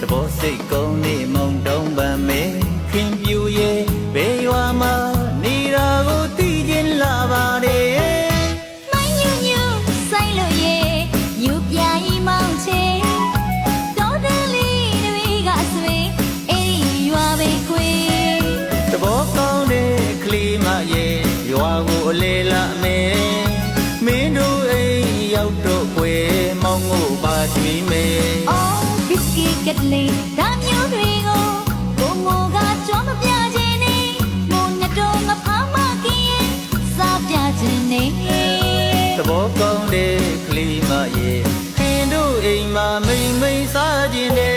တဘောစိတ်ကုန်းနေမုံတုံးပန်မေခင်ပြူရဲ့ဘေးရွာမှာနေတာကိုသိချင်းလာပါတယ်မိုင်းညူညူဆိုင်လို့ရဲ့ညူပြာကြီးမောင်းချေတော်တယ်လေးတွေကဆွေအေးရွာပဲခွေတဘောကောင်းတဲ့ကလေးမရဲ့ရွာကိုအလေလာမယ်မင်းတို့အိမ်ရောက်တော့ွယ်မောင်းကိုပါချွေးမယ်အော်ဘစ်ကီကက်လေးဒါမျိုးတွေကိုကိုငိုကကြောမပြခြင်းနေမို့ညတော့မဖောင်းမကင်းစားပြခြင်းနေသဘောကောင်းတဲ့ကလေးမရဲ့ခင်တို့အိမ်မှာမိန်မိန်စားခြင်းနဲ့